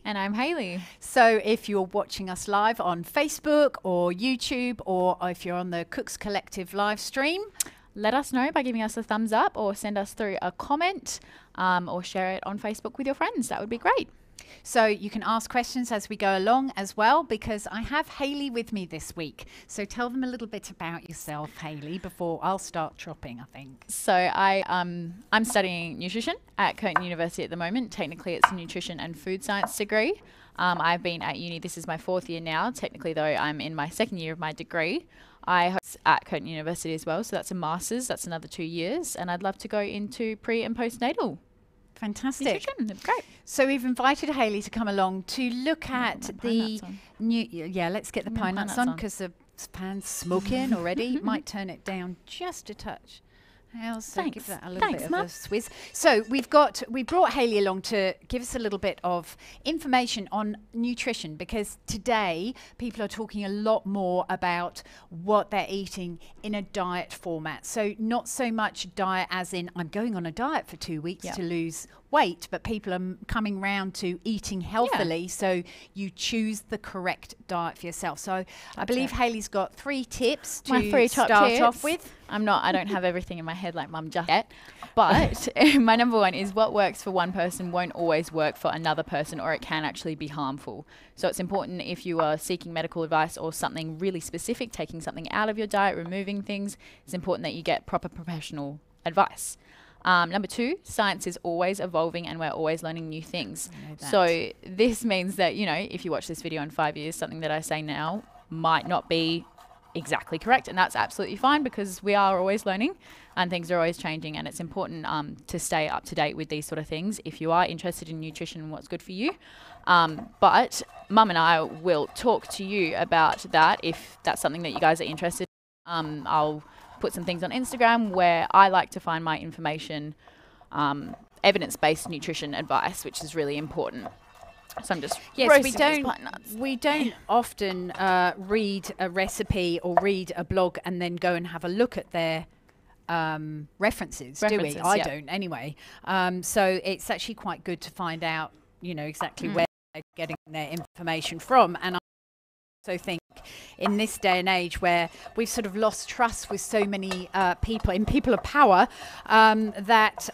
And I'm Hayley. So if you're watching us live on Facebook or YouTube, or if you're on the Cooks Collective live stream, let us know by giving us a thumbs up or send us through a comment or share it on Facebook with your friends. That would be great. So you can ask questions as we go along as well, because I have Hayley with me this week. So tell them a little bit about yourself, Hayley, before I'll start chopping, I think. So I'm studying nutrition at Curtin University at the moment. Technically, it's a nutrition and food science degree. I've been at uni. This is my 4th year now. Technically, though, I'm in my 2nd year of my degree. I host at Curtin University as well. So that's a master's. That's another 2 years. And I'd love to go into pre and postnatal. Fantastic. Nutrition. Great. So we've invited Hayley to come along to look at the new... Yeah, let's get the pine nuts on, because the pan's smoking already. Might turn it down just a touch. So give that a little bit of a swizz. So we brought Hayley along to give us a little bit of information on nutrition, because today people are talking a lot more about what they're eating in a diet format. So not so much diet as in I'm going on a diet for 2 weeks to lose weight, but people are coming round to eating healthily, so you choose the correct diet for yourself. So I believe Hayley's got 3 tips to start off with. I don't have everything in my head like mum just yet, but my number 1 is what works for one person won't always work for another person, or it can actually be harmful. So it's important, if you are seeking medical advice or something really specific, taking something out of your diet, removing things, it's important that you get proper professional advice. Number 2, science is always evolving and we're always learning new things. So this means that, if you watch this video in 5 years, something that I say now might not be exactly correct, and that's absolutely fine, because we are always learning and things are always changing, and it's important to stay up to date with these sort of things if you are interested in nutrition and what's good for you. But Mum and I will talk to you about that if that's something that you guys are interested in. I'll put some things on Instagram where I like to find my information, evidence-based nutrition advice, which is really important. So I'm just we don't often read a recipe or read a blog and then go and have a look at their references, do we? I don't anyway. So it's actually quite good to find out, exactly where they're getting their information from. And I also think in this day and age where we've sort of lost trust with so many people of power, that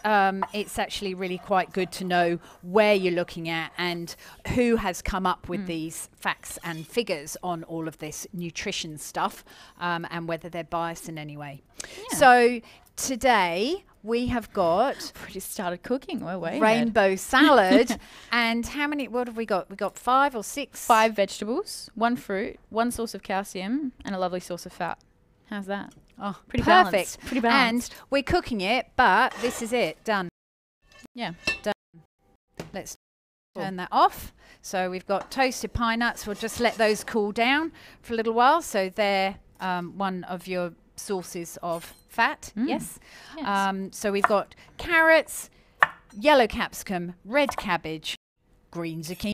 it's actually really quite good to know where you're looking at and who has come up with these facts and figures on all of this nutrition stuff, and whether they're biased in any way. So today we have got already started cooking. We're way rainbow salad. And how many? What have we got? We got 5 or 6. 5 vegetables, 1 fruit, 1 source of calcium, and a lovely source of fat. How's that? Oh, pretty perfect. Balanced. Pretty balanced. And we're cooking it, but this is it. Done. Yeah. Done. Let's turn that off. So we've got toasted pine nuts. We'll just let those cool down for a little while. So they're one of your sources of fat. Yes. So we've got carrots, yellow capsicum, red cabbage, green zucchini.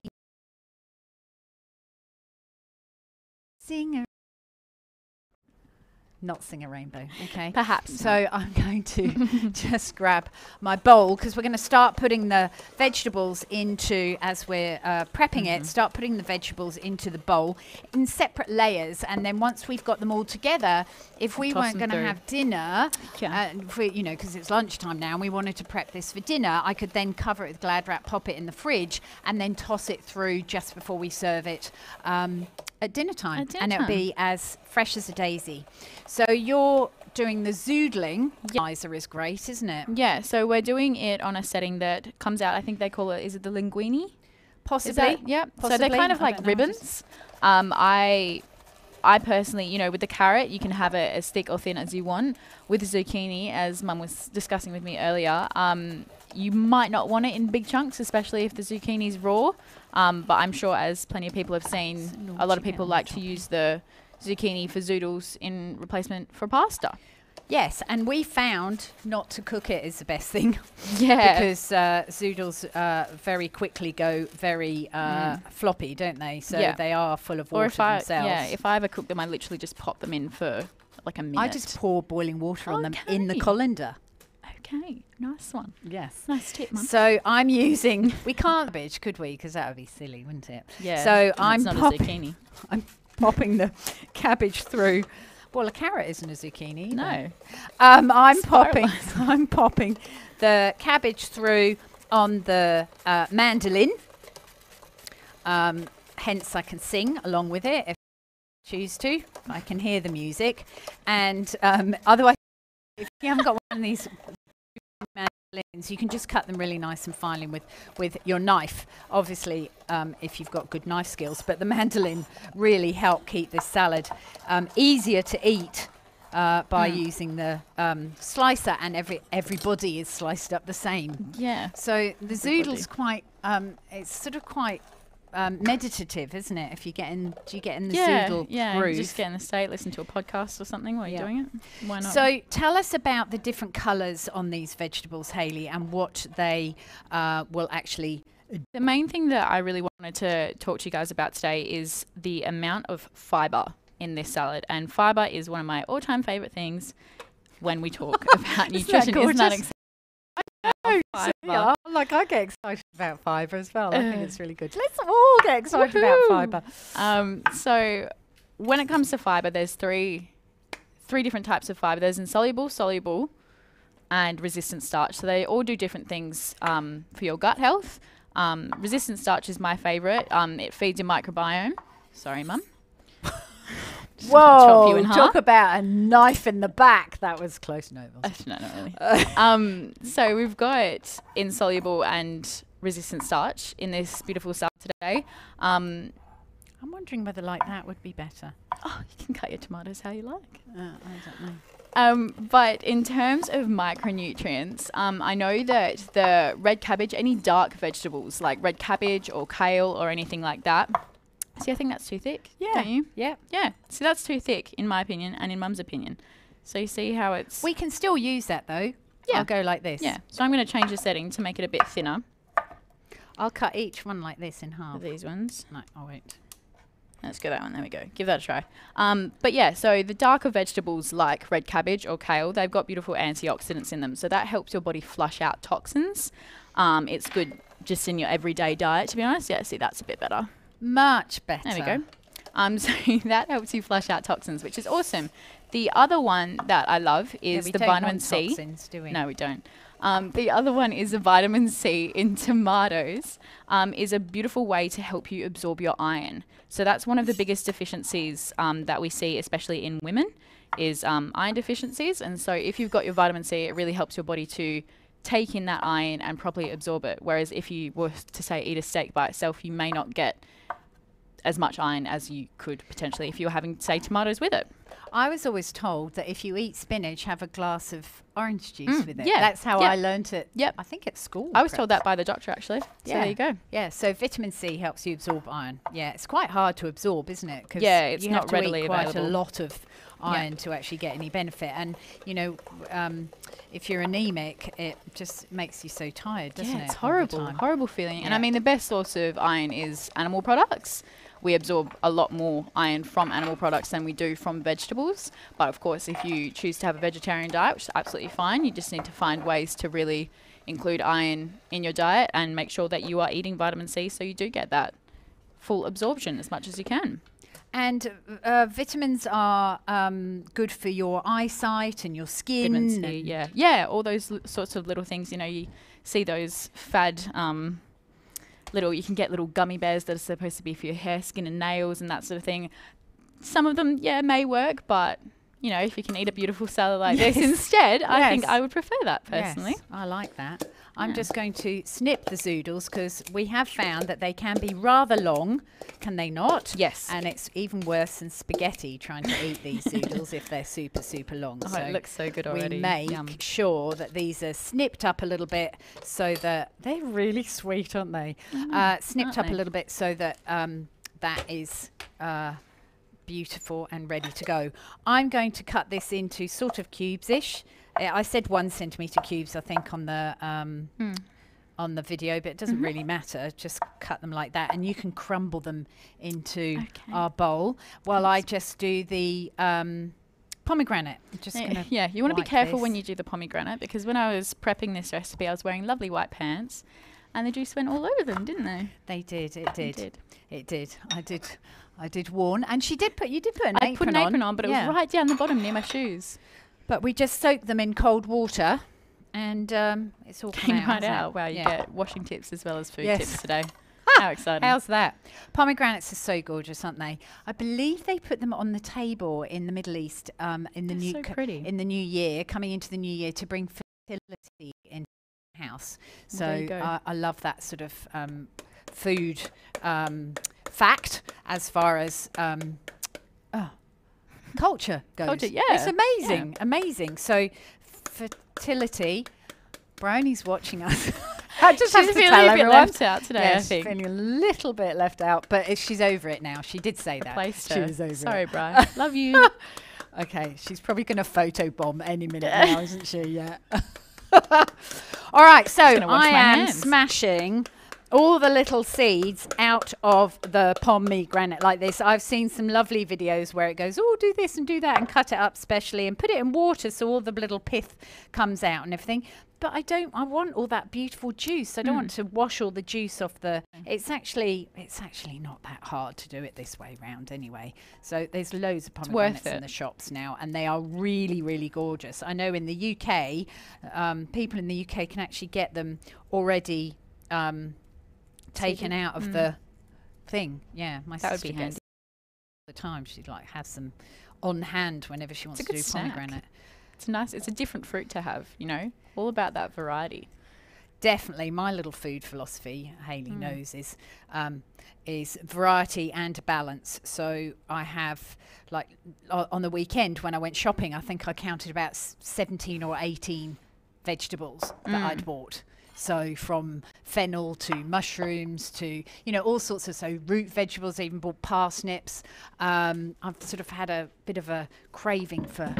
Not sing a rainbow, okay? Perhaps. So I'm going to just grab my bowl, because we're going to start putting the vegetables into, as we're prepping it, start putting the vegetables into the bowl in separate layers. And then once we've got them all together, if we weren't going to have dinner, because it's lunchtime now and we wanted to prep this for dinner, I could then cover it with Glad Wrap, pop it in the fridge, and then toss it through just before we serve it at dinner time. And it'll be as fresh as a daisy. So you're doing the zoodling. Isa is great, isn't it? Yeah, so we're doing it on a setting that comes out, I think they call it, is it the linguine? Possibly. Yeah. So they're kind of like ribbons. I personally, with the carrot, you can have it as thick or thin as you want. With the zucchini, as Mum was discussing with me earlier, you might not want it in big chunks, especially if the zucchini's raw. But I'm sure, as plenty of people have seen, a lot of people like to use the zucchini for zoodles in replacement for pasta. Yes, and we found not to cook it is the best thing. Yeah. Because zoodles very quickly go very floppy, don't they? So they are full of water themselves. Yeah, if I ever cook them, I literally just pop them in for like a minute. I just pour boiling water on them in the colander. Okay, nice one. Yes. Nice tip, Mum. So I'm using, we can't cabbage, could we? Because that would be silly, wouldn't it? Yeah. So I'm not a zucchini. I'm popping the cabbage through. Well, a carrot isn't a zucchini. No. I'm popping the cabbage through on the mandolin. Hence, I can sing along with it if I choose to. I can hear the music. And otherwise, if you haven't got one of these mandolins, you can just cut them really nice and finely with your knife. Obviously, if you've got good knife skills. But the mandolin really help keep this salad easier to eat by using the slicer, and everybody is sliced up the same. Yeah. So the zoodle's quite, it's sort of quite meditative, isn't it? If you get in, do you get in the zoodle groove? Just get in the state, listen to a podcast or something while you're doing it. Why not? So tell us about the different colours on these vegetables, Hayley, and what they will actually. The main thing that I really wanted to talk to you guys about today is the amount of fibre in this salad. And fibre is one of my all-time favourite things when we talk about nutrition. Isn't that exciting? Like I get excited about fibre as well. I think it's really good. Let's all get excited about fibre. So when it comes to fibre, there's three different types of fibre. There's insoluble, soluble, and resistant starch. So they all do different things for your gut health. Resistant starch is my favourite. It feeds your microbiome. Sorry, Mum. Whoa, talk about a knife in the back. That was close. No, not really. So we've got insoluble and resistant starch in this beautiful salad today. I'm wondering whether like that would be better. Oh, you can cut your tomatoes how you like. I don't know. But in terms of micronutrients, I know that the red cabbage, any dark vegetables like red cabbage or kale or anything like that. See, I think that's too thick. Yeah. Don't you? Yeah. Yeah. See, that's too thick in my opinion and in Mum's opinion. So you see how it's... We can still use that though. Yeah. I'll go like this. Yeah. So I'm going to change the setting to make it a bit thinner. I'll cut each one like this in half. These ones. No, I'll wait. Let's go that one. There we go. Give that a try. But yeah, so the darker vegetables like red cabbage or kale, they've got beautiful antioxidants in them. So that helps your body flush out toxins. It's good just in your everyday diet, to be honest. Yeah, see, that's a bit better. Much better. There we go. So that helps you flush out toxins, which is awesome. The other one that I love is the vitamin C. Toxins, do we? No, we don't. The other one is the vitamin C in tomatoes. Is a beautiful way to help you absorb your iron. So that's one of the biggest deficiencies that we see, especially in women, is iron deficiencies. And so if you've got your vitamin C, it really helps your body to take in that iron and properly absorb it. Whereas if you were to, say, eat a steak by itself, you may not get as much iron as you could potentially if you were having, say, tomatoes with it. I was always told that if you eat spinach, have a glass of orange juice with it. Yeah. That's how I learnt it. Yep. I think at school. I was told that by the doctor, actually. So yeah. There you go. Yeah, so vitamin C helps you absorb iron. Yeah, it's quite hard to absorb, isn't it? Because it's you not have to readily eat quite available. a lot of iron to actually get any benefit. And, you know, if you're anemic, it just makes you so tired, doesn't it? Yeah, it's horrible. Horrible feeling. Yeah. And I mean, the best source of iron is animal products. We absorb a lot more iron from animal products than we do from vegetables. But of course, if you choose to have a vegetarian diet, which is absolutely fine, you just need to find ways to really include iron in your diet and make sure that you are eating vitamin C so you do get that full absorption as much as you can. And vitamins are good for your eyesight and your skin. Vitamin C, yeah, all those sorts of little things. You know, you see those fad you can get little gummy bears that are supposed to be for your hair, skin and nails and that sort of thing. Some of them, may work, but, you know, if you can eat a beautiful salad like this instead, I think I would prefer that personally. Yes, I like that. I'm just going to snip the zoodles because we have found that they can be rather long, can they not? Yes. And it's even worse than spaghetti trying to eat these zoodles if they're super, super long. Oh, so it looks so good already. We make sure that these are snipped up a little bit so that they're really sweet, aren't they? Snipped up a little bit so that that is beautiful and ready to go. I'm going to cut this into sort of cubes-ish. I said 1 centimetre cubes, I think, on the video, but it doesn't really matter. Just cut them like that, and you can crumble them into our bowl while I just do the pomegranate. I'm just gonna you want to be careful this. when you do the pomegranate, because when I was prepping this recipe, I was wearing lovely white pants, and the juice went all over them, didn't they? They did. It did. It did. I did warn, and you did put an apron on. I put an apron on, but it was right down the bottom near my shoes. But we just soaked them in cold water, and it's all came right out. Wow, you get washing tips as well as food tips today. How exciting. How's that? Pomegranates are so gorgeous, aren't they? I believe they put them on the table in the Middle East in the new year, coming into the new year, to bring fertility into the house. So I love that sort of food fact as far as culture goes. It's amazing, amazing. So fertility. Brownie's watching us. I just have to tell everyone. Left out today, yes, I think. Feeling a little bit left out, but she's over it now. She did say that. She was over Sorry, it. Brian. Love you. Okay, she's probably going to photobomb any minute now, isn't she? Yeah. All right, so I am smashing all the little seeds out of the pomegranate like this. I've seen some lovely videos where it goes, oh, do this and do that, and cut it up specially and put it in water so all the little pith comes out and everything. But I want all that beautiful juice. I don't want to wash all the juice off the... It's actually not that hard to do it this way round anyway. So there's loads of pomegranates in the shops now, and they are really, really gorgeous. I know in the UK, people in the UK can actually get them already taken out of the thing. Yeah, my sister gets all the time. She has them on hand whenever she wants to do pomegranate. It's nice. It's a different fruit to have, all about that variety. Definitely. My little food philosophy, Hayley knows, is variety and balance. So I have, on the weekend when I went shopping, I think I counted about 17 or 18 vegetables that I'd bought. So from fennel to mushrooms to, all sorts of root vegetables. I even bought parsnips. I've sort of had a bit of a craving for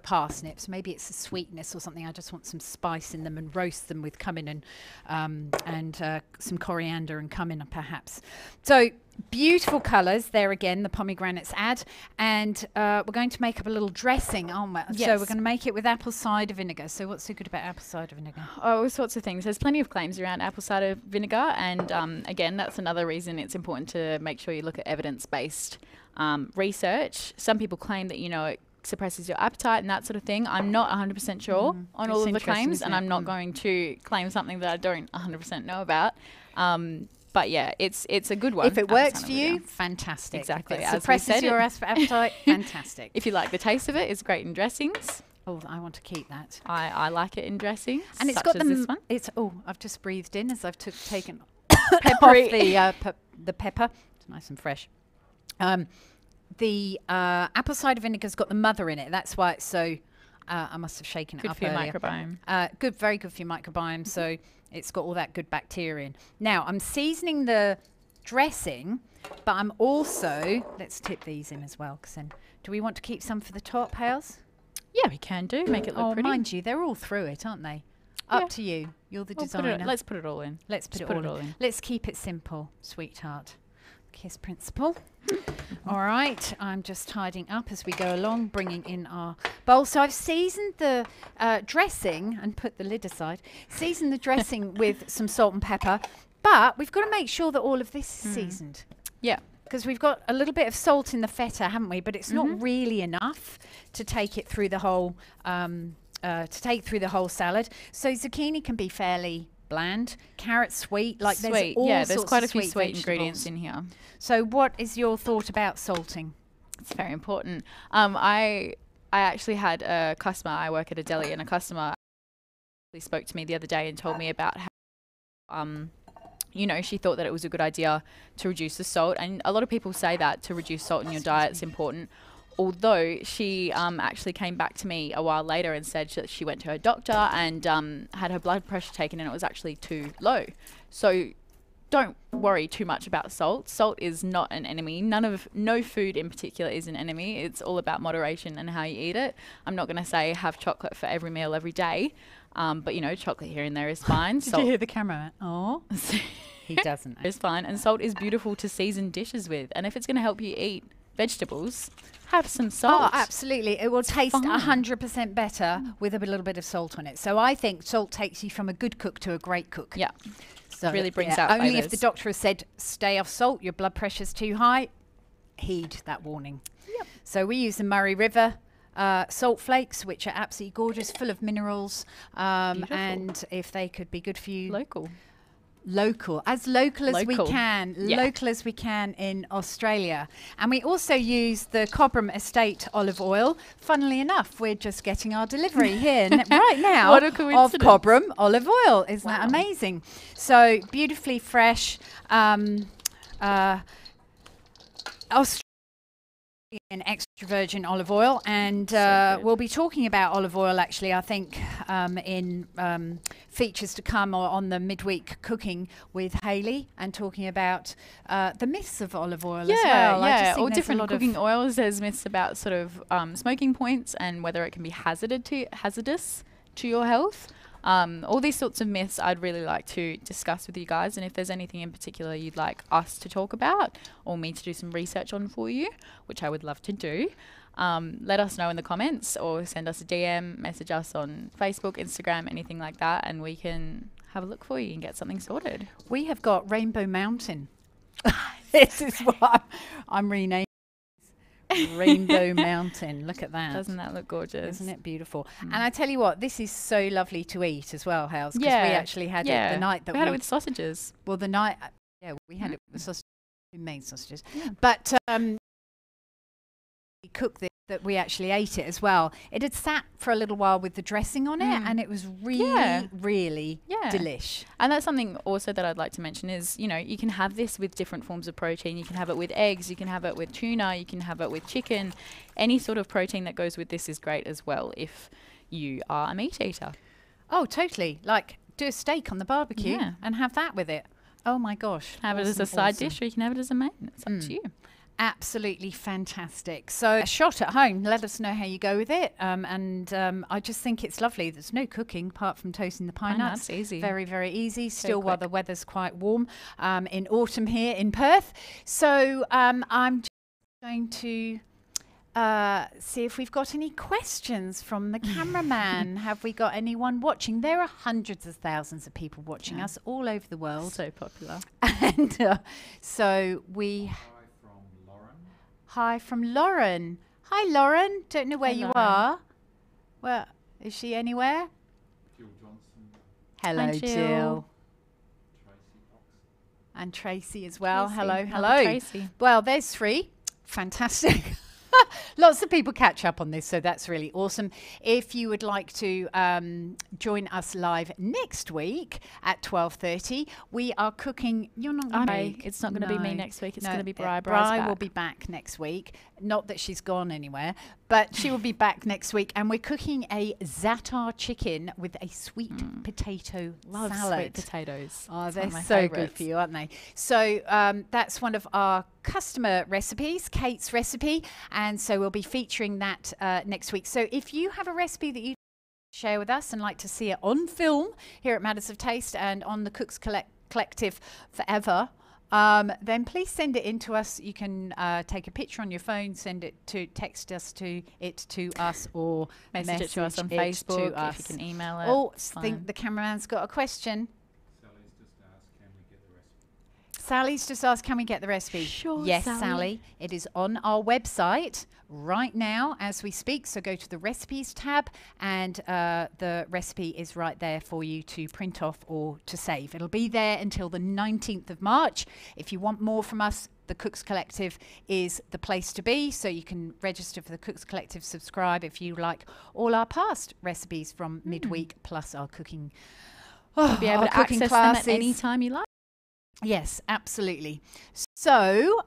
parsnips. Maybe it's a sweetness or something. I just want some spice in them, and roast them with cumin and some coriander and cumin perhaps. So beautiful colours there again, the pomegranates add. And we're going to make up a little dressing. So we're going to make it with apple cider vinegar. So what's so good about apple cider vinegar? Oh, all sorts of things. There's plenty of claims around apple cider vinegar. And again, that's another reason it's important to make sure you look at evidence-based research. Some people claim that, it suppresses your appetite and that sort of thing. I'm not 100% sure on all of the claims, and I'm not going to claim something that I don't 100% know about. But yeah, it's a good one. If it works for you, fantastic. Exactly. If it suppresses your appetite, fantastic. If you like the taste of it, it's great in dressings. Oh, I want to keep that. I like it in dressings. And it's got this one. I've just breathed in as I've taken peppery. off the pepper. It's nice and fresh. The apple cider vinegar's got the mother in it. That's why it's so... I must have shaken it up earlier. Good for your microbiome. Very good for your microbiome. So it's got all that good bacteria in. Now, I'm seasoning the dressing, but I'm also... Let's tip these in as well, because then... Do we want to keep some for the top, Hales? Yeah, we can do. Make it look pretty. Mind you, they're all through it, aren't they? Up to you. You're the designer. Let's put it all in. Let's put it all in. Let's keep it simple, sweetheart. KISS principle. All right, I'm just tidying up as we go along, bringing in our bowl. So I've seasoned the dressing and put the lid aside. Seasoned the dressing with some salt and pepper, but we've got to make sure that all of this is seasoned. Yeah. Because we've got a little bit of salt in the feta, haven't we? But it's not really enough to take it through the whole salad. So zucchini can be fairly bland. Carrot sweet, there's quite a few sweet ingredients in here. So what is your thought about salting? It's very important. I actually had a customer. I work at a deli, and a customer spoke to me the other day and told me about how she thought that it was a good idea to reduce the salt. And a lot of people say that to reduce salt in your diet is important. Although she actually came back to me a while later and said that she went to her doctor and had her blood pressure taken, and it was actually too low. So don't worry too much about salt. Salt is not an enemy. No food in particular is an enemy. It's all about moderation and how you eat it. I'm not going to say have chocolate for every meal every day, but chocolate here and there is fine. Did you hear the camera? Oh, he doesn't. It's fine. And salt is beautiful to season dishes with. And if it's going to help you eat vegetables, have some salt. Oh, absolutely. It will taste 100% better with a little bit of salt on it. So I think salt takes you from a good cook to a great cook. Yeah. So really brings out only flavours. if the doctor has said, stay off salt, your blood pressure's too high, heed that warning. Yep. So we use the Murray River salt flakes, which are absolutely gorgeous, full of minerals. And if they could be good for you. Local. As local as we can, Yeah. local as we can in Australia. And we also use the Cobram Estate olive oil. Funnily enough, we're just getting our delivery here right now What a of coincidence. Cobram olive oil. Isn't that Wow. amazing? So beautifully fresh, Australian extra virgin olive oil, and So good. we'll be talking about olive oil actually I think in features to come or on the midweek cooking with Hayley, and talking about the myths of olive oil as well. I just think All there's different a lot of cooking oils. There's myths about sort of smoking points and whether it can be hazardous to your health. All these sorts of myths I'd really like to discuss with you guys, and if there's anything in particular you'd like us to talk about or me to do some research on for you, which I would love to do, let us know in the comments or send us a DM, message us on Facebook, Instagram, anything like that, and we can have a look for you and get something sorted. We have got Rainbow Mountain. This is what I'm renaming. Rainbow Mountain. Look at that. Doesn't that look gorgeous? Isn't it beautiful? And I tell you what, this is so lovely to eat as well, Hales, because Yeah. we actually had it the night that we had it with sausages. well, the night, we had it with sausage. We made sausages, Yeah. but we cooked this, that we actually ate it as well. It had sat for a little while with the dressing on it, and it was really, really delish. And that's something also that I'd like to mention is, you know, you can have this with different forms of protein. You can have it with eggs, you can have it with tuna, you can have it with chicken. Any sort of protein that goes with this is great as well if you are a meat eater. Oh, totally. Like, do a steak on the barbecue Yeah. and have that with it. Oh my gosh. Have it as a side dish, or you can have it as a main. It's up to you. Absolutely fantastic. So a shot at home. Let us know how you go with it. I just think it's lovely. There's no cooking apart from toasting the pine nuts. That's easy. Very, very easy. Still while quick. the weather's quite warm in autumn here in Perth. So I'm just going to see if we've got any questions from the cameraman. Have we got anyone watching? There are hundreds of thousands of people watching us all over the world. So popular. And so we... Hi from Lauren. Hi, Lauren. Don't know where Hi, you Lauren. are. Well, is she anywhere? Jill Johnson, Hello, Hi, Jill. Jill. Tracy Oxon. And Tracy as well. Tracy. Hello, Love hello. Tracy. Well, there's three. Fantastic. Lots of people catch up on this, so that's really awesome. If you would like to join us live next week at 12:30, we are cooking. You're not going to Okay, be. it's not going to be me next week. It's going to be Bri. Bri will be back next week. Not that she's gone anywhere, but she will be back next week. And we're cooking a za'atar chicken with a sweet potato Love salad. sweet potatoes. Oh, It's one they're of my so good favourites. for you, aren't they? So that's one of our customer recipes, Kate's recipe. And so we'll be featuring that next week. So if you have a recipe that you share with us and like to see it on film here at Matters of Taste and on the Cooks Collective forever, then please send it in to us. You can take a picture on your phone, send it to, text us to us, or Message it to us on Facebook. If you can email it. Oh, it's think fine. the cameraman's got a question. Sally's just asked, can we get the recipe? Sally's just asked, can we get the recipe? Sure, Yes, Sally. Sally. It is on our website right now as we speak. So go to the recipes tab, and the recipe is right there for you to print off or to save. It'll be there until the 19th of March. If you want more from us, the Cooks Collective is the place to be. So you can register for the Cooks Collective, subscribe if you like all our past recipes from midweek, plus our cooking. Be able our to cooking access classes. them at any time you like. Yes, absolutely. So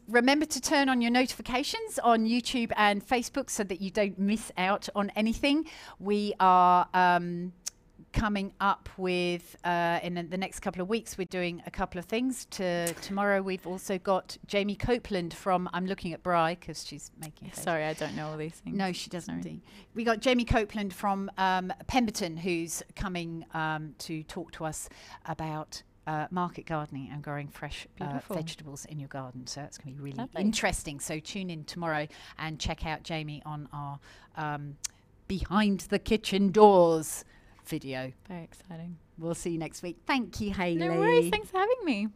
remember to turn on your notifications on YouTube and Facebook so that you don't miss out on anything. We are coming up with, in the next couple of weeks, we're doing a couple of things. Tomorrow we've also got Jamie Copeland from, I'm looking at Bri because she's making a face. Sorry, I don't know all these things. No, she doesn't. Sorry. We got Jamie Copeland from Pemberton who's coming to talk to us about market gardening and growing fresh Beautiful. vegetables in your garden. So that's going to be really Lovely. interesting. So tune in tomorrow and check out Jamie on our Behind the Kitchen Doors video. Very exciting. We'll see you next week. Thank you, Hayley. No worries. Thanks for having me.